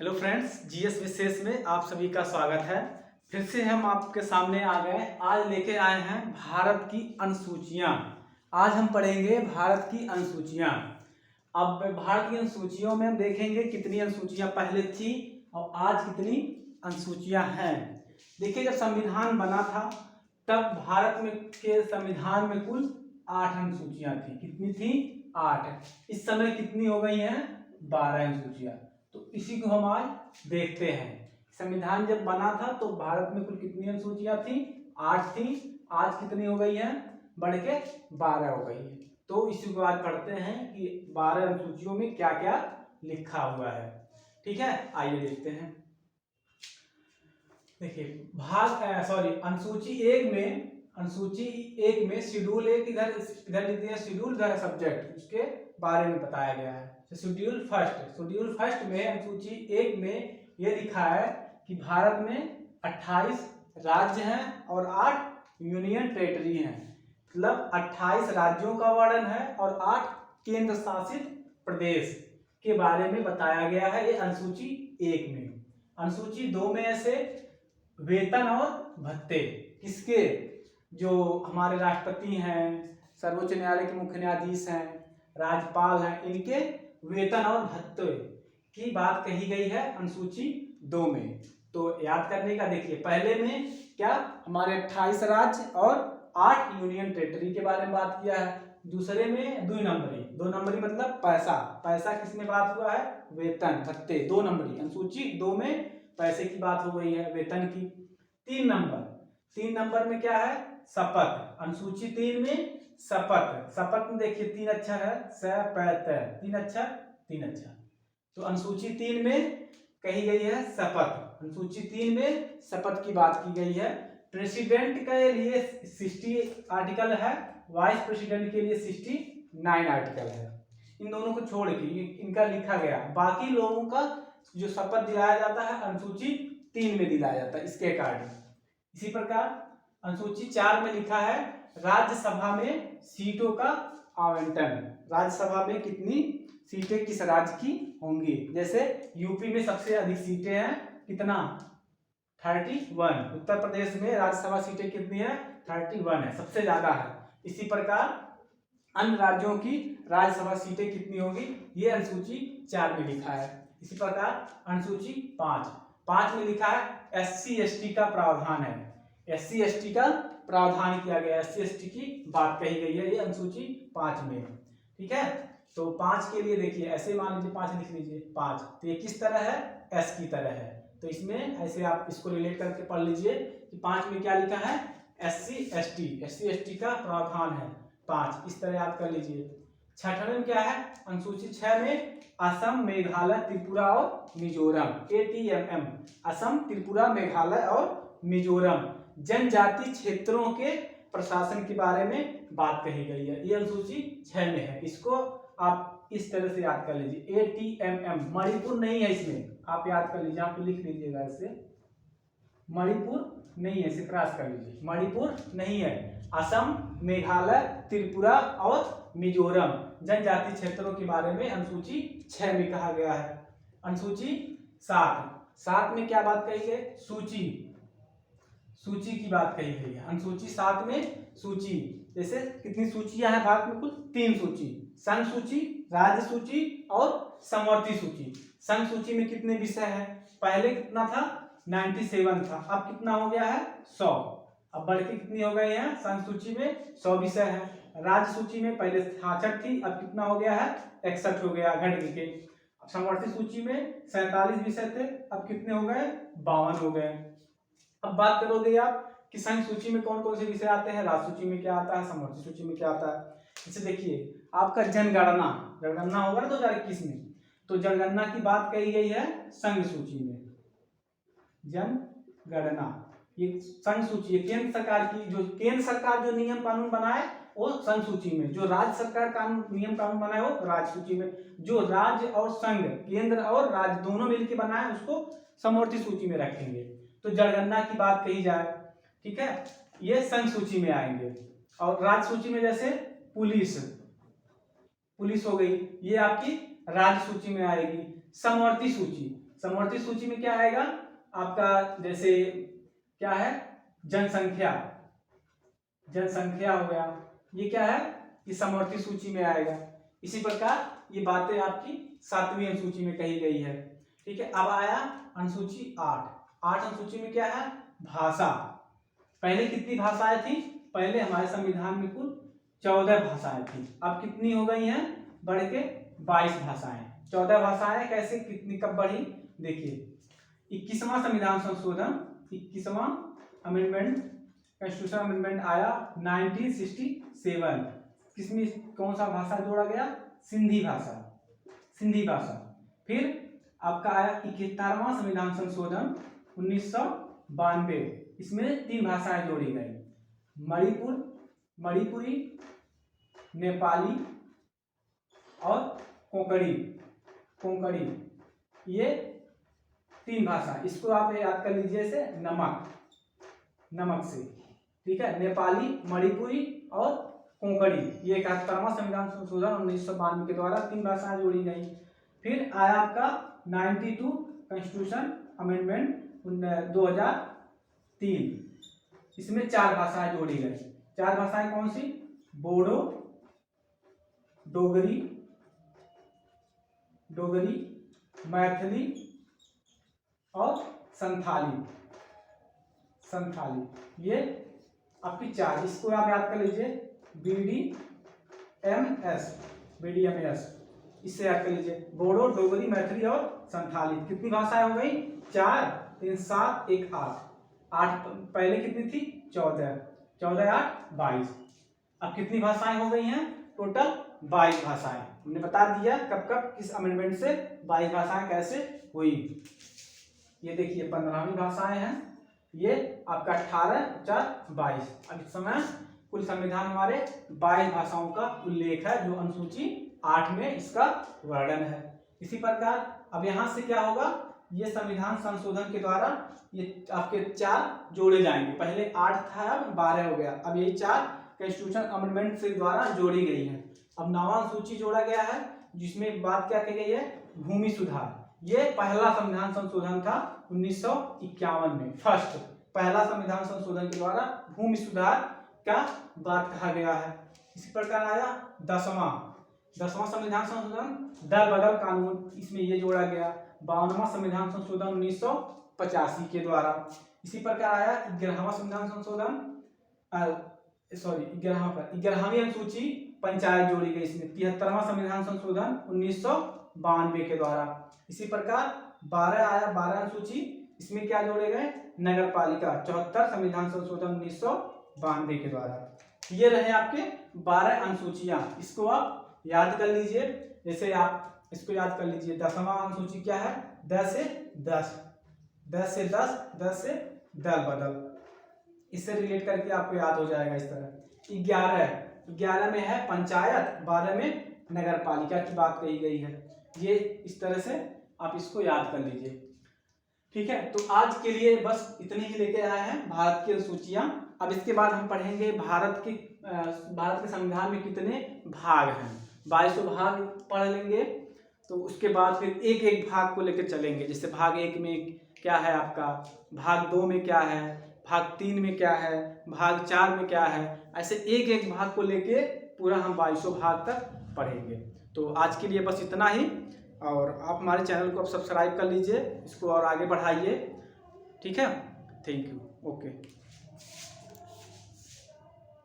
Hello friends, GS विशेष में आप सभी का स्वागत है। फिर से हम आपके सामने आ गए। आज लेके आए हैं भारत की अनुसूचियां। आज हम पढ़ेंगे भारत की अनुसूचियां। अब भारत की अनुसूचियों में हम देखेंगे कितनी अनुसूचियां पहले थी और आज कितनी अनुसूचियां हैं। देखिए, जब संविधान बना था तब भारत में के संविधान में कुल 8 अनुसूचियां थी। कितनी थी? 8। इस समय कितनी हो गई हैं? 12 अनुसूचियां। तो इसी को हम आज देखते हैं। संविधान जब बना था तो भारत में कुल कितनी अनुसूचियां थी? 8 थी। आज कितनी हो गई हैं? बढ़ के 12 हो गई है। तो इसी को आज पढ़ते हैं कि 12 अनुसूचियों में क्या क्या लिखा हुआ है। ठीक है, आइए देखते हैं। देखिए, अनुसूची एक में शेड्यूल एक इधर लिख दिया, शेड्यूल इधर सब्जेक्ट, उसके बारे में बताया गया है। शेड्यूल फर्स्ट में अनुसूची एक में यह लिखा है कि भारत में 28 राज्य हैं और 8 यूनियन टेरिटरी हैं। मतलब 28 राज्यों का वर्णन है और 8 केंद्र शासित प्रदेश के बारे में बताया गया है। ये अनुसूची एक में। अनुसूची दो में ऐसे वेतन और भत्ते किसके? जो हमारे राष्ट्रपति हैं, सर्वोच्च न्यायालय के मुख्य न्यायाधीश हैं, राज्यपाल हैं, इनके वेतन और भत्ते की बात कही गई है अनुसूची 2 में। तो याद करने का, देखिए पहले में क्या हमारे 28 राज्य और 8 यूनियन टेरिटरी के बारे में बात किया है। दूसरे में 2 नंबरी मतलब पैसा किस में बात हुआ है? वेतन भत्ते 2 नंबरी। अनुसूची 2 में पैसे की बात हो गई है, वेतन की। 3 नंबर में क्या है? शपथ। अनुसूची 3 में शपथ में देखिए 3 अक्षर है, शपथ, 3 अक्षर। तो अनुसूची 3 में कही गई है शपथ। अनुसूची 3 में शपथ की बात की गई है। प्रेसिडेंट के लिए 60 आर्टिकल है, वाइस प्रेसिडेंट के लिए 69 आर्टिकल है। इन दोनों को छोड़ के इनका लिखा गया, बाकी लोगों का जो शपथ दिलाया जाता है अनुसूची 3 में दिलाया जाता है, इसके अकॉर्डिंग। इसी प्रकार अनुसूची 4 में लिखा है राज्यसभा में सीटों का आवंटन। राज्यसभा में कितनी सीटें किस राज्य की होंगी? जैसे यूपी में सबसे अधिक सीटें हैं, कितना? 31। उत्तर प्रदेश में राज्यसभा सीटें कितनी है? 31 है, सबसे ज्यादा है। इसी प्रकार अन्य राज्यों की राज्यसभा सीटें कितनी होगी? ये अनुसूची 4 में लिखा है। इसी प्रकार अनुसूची 5 में लिखा है SC ST का प्रावधान है। SC ST का प्रावधान किया गया, SC ST की बात कही गई है, ये अनुसूची 5 में। ठीक है, तो 5 के लिए देखिए ऐसे मान लीजिए 5 लिख लीजिए। 5 तो ये किस तरह है? S की तरह है। तो इसमें ऐसे आप इसको रिलेट करके पढ़ लीजिए कि 5 में क्या लिखा है? SC ST का प्रावधान है 5, इस तरह याद कर लीजिए। 6 में क्या है? अनुसूची 6 में असम, मेघालय, त्रिपुरा और मिजोरम, ATMM, असम, त्रिपुरा, मेघालय और मिजोरम जनजाति क्षेत्रों के प्रशासन के बारे में बात कही गई है। ये अनुसूची 6 में है। इसको आप इस तरह से याद कर लीजिए, ATMM। मणिपुर नहीं है इसमें, आप याद कर लीजिए, आप लिख लीजिएगा इसे। मणिपुर नहीं है, इसे क्रॉस कर लीजिए, मणिपुर नहीं है। असम, मेघालय, त्रिपुरा और मिजोरम जनजाति क्षेत्रों के बारे में अनुसूची 6 में कहा गया है। अनुसूची 7 में क्या बात कही गई? सूची की बात कही गई है। अनुसूची 7 में सूची, जैसे कितनी सूचियां हैं भारत में? कुल 3 सूची, संघ सूची, राज्य सूची और समवर्ती सूची। संघ सूची में कितने विषय हैं? पहले कितना था? 97 था, अब कितना हो गया है? 100। अब बढ़ के कितनी हो गई है? संघ सूची में 100 विषय है। राज्य सूची में पहले 66 थी, अब कितना हो गया है? 61 हो गया, घट के। समवर्ती सूची में 47 विषय थे, अब कितने हो गए? 52 हो गए। अब बात करोगे आप कि संघ सूची में कौन कौन से विषय आते हैं, राज्य सूची में क्या आता है, समवर्ती सूची में क्या आता है। जैसे देखिए आपका जनगणना होगा ना 2021 में, तो जनगणना की बात कही गई है संघ सूची में। जनगणना ये संघ सूची है, केंद्र सरकार की, जो केंद्र सरकार जो नियम कानून बनाए वो संघ सूची में, जो राज्य सरकार नियम कानून बनाए वो राज्य सूची में, जो राज्य और संघ, केंद्र और राज्य दोनों मिलकर बनाए उसको समवर्ती सूची में रखेंगे। तो जनगणना की बात कही जाए, ठीक है, ये संघ सूची में आएंगे। और राज्य सूची में जैसे पुलिस हो गई, ये आपकी राज्य सूची में आएगी। समवर्ती समवर्ती सूची में क्या आएगा आपका, जैसे क्या है, जनसंख्या, जनसंख्या हो गया, ये क्या है, ये समवर्ती सूची में आएगा। इसी प्रकार ये बातें आपकी 7वीं अनुसूची में कही गई है। ठीक है, अब आया अनुसूची 8। 8 अनुसूची में क्या है, भाषा। पहले कितनी भाषाएं थी, पहले हमारे संविधान में कुल 14 भाषाएं थी, अब कितनी हो गई हैं, बढ़ के 22 भाषाएं। 14 भाषाएं कैसे, कितनी, कब बढ़ी, देखिए 21वां संविधान संशोधन, 21वां अमेंडमेंट, कॉन्स्टिट्यूशन अमेंडमेंट आया 1967। किसमें कौन सा भाषा जोड़ा गया, सिंधी भाषा, सिंधी भाषा। फिर आपका आया 71वां संविधान संशोधन 1992, इसमें 3 भाषाएं जोड़ी गई, मणिपुरी, नेपाली और कोंकणी, ये 3 भाषा। इसको आप याद कर लीजिए से नमक से। ठीक है, नेपाली, मणिपुरी और कोंकणी, ये 71वां संविधान संशोधन 1992 के द्वारा 3 भाषाएं जोड़ी गई। फिर आया आपका 92 कॉन्स्टिट्यूशन अमेंडमेंट 2003, इसमें 4 भाषाएं जोड़ी गई। 4 भाषाएं कौन सी, बोडो, डोगरी, मैथिली और संथाली, ये आपकी 4, इसको आप याद कर लीजिए, BDMS, इससे याद कर लीजिए, बोडो, डोगरी, मैथिली और संथाली। कितनी भाषाएं हो गई, 4, 3, 7, 1, 8। पहले कितनी थी, 14, 8, 22। अब कितनी भाषाएं हो गई हैं, टोटल 22 भाषाएं। हमने बता दिया कब कब किस अमेंडमेंट से 22 भाषाएं कैसे हुई। ये देखिए 15वीं भाषाएं हैं, ये आपका 18, 4, 22। अब इस समय कुल संविधान हमारे 22 भाषाओं का उल्लेख है, जो अनुसूची 8 में इसका वर्णन है। इसी प्रकार अब यहाँ से क्या होगा, ये संविधान संशोधन के द्वारा ये आपके 4 जोड़े जाएंगे। पहले 8 था, अब 12 हो गया। अब ये 4 कॉन्स्टिट्यूशन अमेंडमेंट से द्वारा जोड़ी गई है। अब 9वां अनुसूची जोड़ा गया है, जिसमें बात क्या की गई है, भूमि सुधार। ये पहला संविधान संशोधन था 1951 में, फर्स्ट पहला संविधान संशोधन के द्वारा भूमि सुधार का बात कहा गया है। इसी प्रकार आया 10वां संविधान संशोधन, दल बदल कानून, इसमें ये जोड़ा गया। 52वां संविधान संशोधन 1985 के द्वारा। इसी प्रकार आया 11वां संविधान संशोधन, 11वीं अनुसूची पंचायत जोड़ी गई इसमें। 73वां संविधान संशोधन 1992 के द्वारा। इसी प्रकार 12 आया, 12 अनुसूची, इसमें क्या जोड़े गए, नगर पालिका। 74 संविधान संशोधन 1992 के द्वारा। ये रहे आपके 12 अनुसूचियां, इसको आप याद कर लीजिए। जैसे आप इसको याद कर लीजिए, 10वां अनुसूची क्या है, 10 से 10, 10 से 10, 10 से दल बदल, इससे रिलेट करके आपको याद हो जाएगा इस तरह। 11 में है पंचायत, 12 में नगर पालिका की बात कही गई है। ये इस तरह से आप इसको याद कर लीजिए। ठीक है, तो आज के लिए बस इतने ही लेके आए हैं भारत की अनुसूचियां। अब इसके बाद हम पढ़ेंगे भारत के संविधान में कितने भाग हैं। 22 भाग पढ़ लेंगे, तो उसके बाद फिर एक एक भाग को लेकर चलेंगे। जैसे भाग 1 में क्या है आपका, भाग 2 में क्या है, भाग 3 में क्या है, भाग 4 में क्या है, ऐसे एक एक भाग को लेके पूरा हम 22 भाग तक पढ़ेंगे। तो आज के लिए बस इतना ही, और आप हमारे चैनल को अब सब्सक्राइब कर लीजिए, इसको और आगे बढ़ाइए। ठीक है, थैंक यू, ओके।